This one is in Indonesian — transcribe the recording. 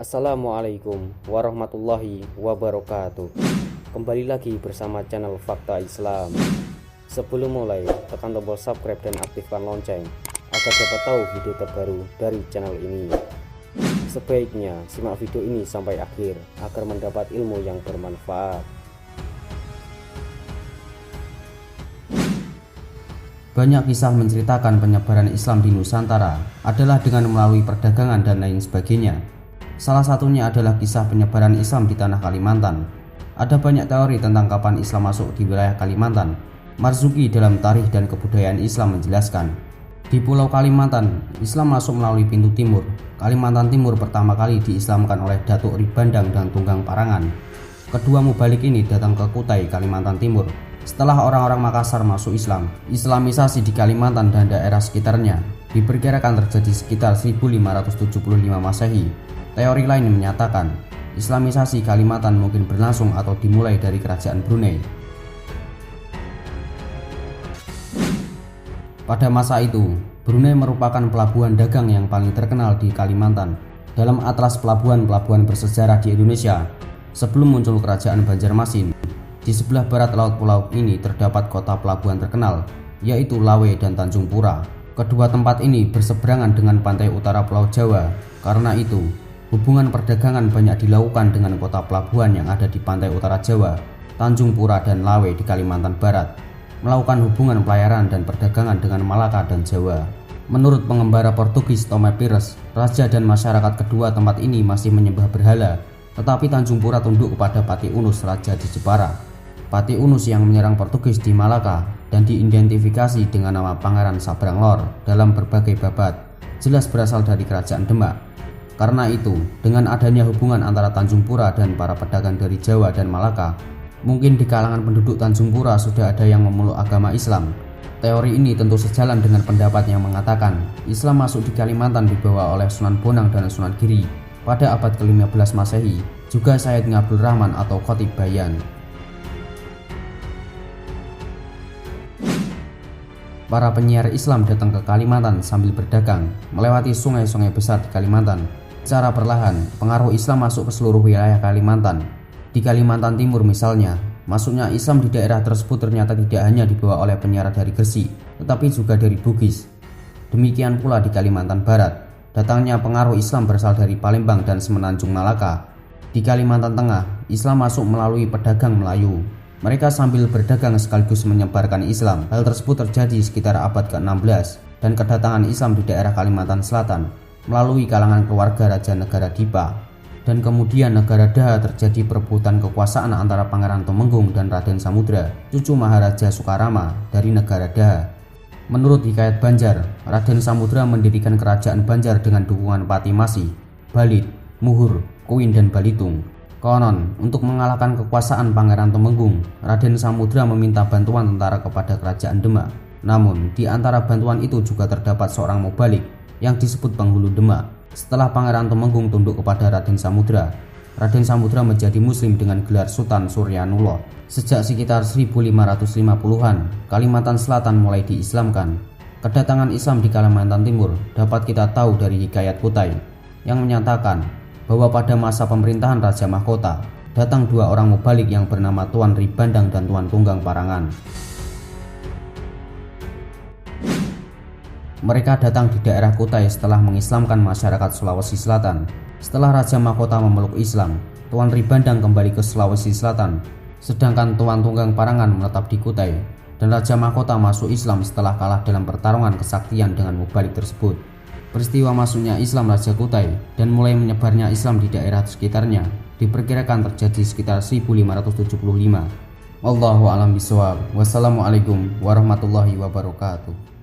Assalamualaikum warahmatullahi wabarakatuh. Kembali lagi bersama channel Fakta Islam. Sebelum mulai, tekan tombol subscribe dan aktifkan lonceng agar dapat tahu video terbaru dari channel ini. Sebaiknya simak video ini sampai akhir agar mendapat ilmu yang bermanfaat. Banyak kisah menceritakan penyebaran Islam di Nusantara adalah dengan melalui perdagangan dan lain sebagainya. Salah satunya adalah kisah penyebaran Islam di tanah Kalimantan. Ada banyak teori tentang kapan Islam masuk di wilayah Kalimantan. Marzuki dalam Tarikh dan Kebudayaan Islam menjelaskan, di Pulau Kalimantan, Islam masuk melalui pintu timur. Kalimantan Timur pertama kali diislamkan oleh Datuk Ribandang dan Tunggang Parangan. Kedua mubalik ini datang ke Kutai, Kalimantan Timur. Setelah orang-orang Makassar masuk Islam, Islamisasi di Kalimantan dan daerah sekitarnya diperkirakan terjadi sekitar 1575 Masehi. Teori lain menyatakan Islamisasi Kalimantan mungkin berlangsung atau dimulai dari Kerajaan Brunei. Pada masa itu, Brunei merupakan pelabuhan dagang yang paling terkenal di Kalimantan. Dalam atlas pelabuhan-pelabuhan bersejarah di Indonesia, sebelum muncul Kerajaan Banjarmasin, di sebelah barat laut pulau ini terdapat kota pelabuhan terkenal, yaitu Lawe dan Tanjung Pura. Kedua tempat ini berseberangan dengan pantai utara Pulau Jawa. Karena itu, hubungan perdagangan banyak dilakukan dengan kota pelabuhan yang ada di pantai utara Jawa, Tanjung Pura dan Lawe di Kalimantan Barat, melakukan hubungan pelayaran dan perdagangan dengan Malaka dan Jawa. Menurut pengembara Portugis Tomé Pires, raja dan masyarakat kedua tempat ini masih menyembah berhala, tetapi Tanjung Pura tunduk kepada Pati Unus, raja di Jepara. Pati Unus yang menyerang Portugis di Malaka dan diidentifikasi dengan nama Pangeran Sabrang Lor dalam berbagai babat, jelas berasal dari Kerajaan Demak. Karena itu, dengan adanya hubungan antara Tanjung Pura dan para pedagang dari Jawa dan Malaka, mungkin di kalangan penduduk Tanjung Pura sudah ada yang memeluk agama Islam. Teori ini tentu sejalan dengan pendapat yang mengatakan Islam masuk di Kalimantan dibawa oleh Sunan Bonang dan Sunan Giri pada abad ke-15 Masehi, juga Sayyid Ngabdul Rahman atau Khatib Bayan. Para penyiar Islam datang ke Kalimantan sambil berdagang, melewati sungai-sungai besar di Kalimantan. Secara perlahan, pengaruh Islam masuk ke seluruh wilayah Kalimantan. Di Kalimantan Timur misalnya, masuknya Islam di daerah tersebut ternyata tidak hanya dibawa oleh penyiar dari Gresik, tetapi juga dari Bugis. Demikian pula di Kalimantan Barat, datangnya pengaruh Islam berasal dari Palembang dan Semenanjung Malaka. Di Kalimantan Tengah, Islam masuk melalui pedagang Melayu. Mereka sambil berdagang sekaligus menyebarkan Islam. Hal tersebut terjadi sekitar abad ke-16 dan kedatangan Islam di daerah Kalimantan Selatan melalui kalangan keluarga Raja Negara Dipa. Dan kemudian Negara Daha terjadi perebutan kekuasaan antara Pangeran Tumenggung dan Raden Samudra, cucu Maharaja Sukarama dari Negara Daha. Menurut Hikayat Banjar, Raden Samudra mendirikan kerajaan Banjar dengan dukungan Pati Masih, Balit, Muhur, Kuin dan Balitung. Konon, untuk mengalahkan kekuasaan Pangeran Tumenggung, Raden Samudra meminta bantuan tentara kepada Kerajaan Demak. Namun, di antara bantuan itu juga terdapat seorang mubalik yang disebut penghulu Demak. Setelah Pangeran Tumenggung tunduk kepada Raden Samudra menjadi muslim dengan gelar Sultan Suryanullah. Sejak sekitar 1550-an, Kalimantan Selatan mulai diislamkan. Kedatangan Islam di Kalimantan Timur dapat kita tahu dari Hikayat Kutai yang menyatakan bahwa pada masa pemerintahan Raja Mahkota, datang dua orang mubalik yang bernama Tuan Ribandang dan Tuan Tunggang Parangan. Mereka datang di daerah Kutai setelah mengislamkan masyarakat Sulawesi Selatan. Setelah Raja Mahkota memeluk Islam, Tuan Ribandang kembali ke Sulawesi Selatan, sedangkan Tuan Tunggang Parangan menetap di Kutai. Dan Raja Mahkota masuk Islam setelah kalah dalam pertarungan kesaktian dengan mubalik tersebut. Peristiwa masuknya Islam Raja Kutai dan mulai menyebarnya Islam di daerah sekitarnya diperkirakan terjadi sekitar 1575. Wallahu a'lam bishawab. Wassalamualaikum warahmatullahi wabarakatuh.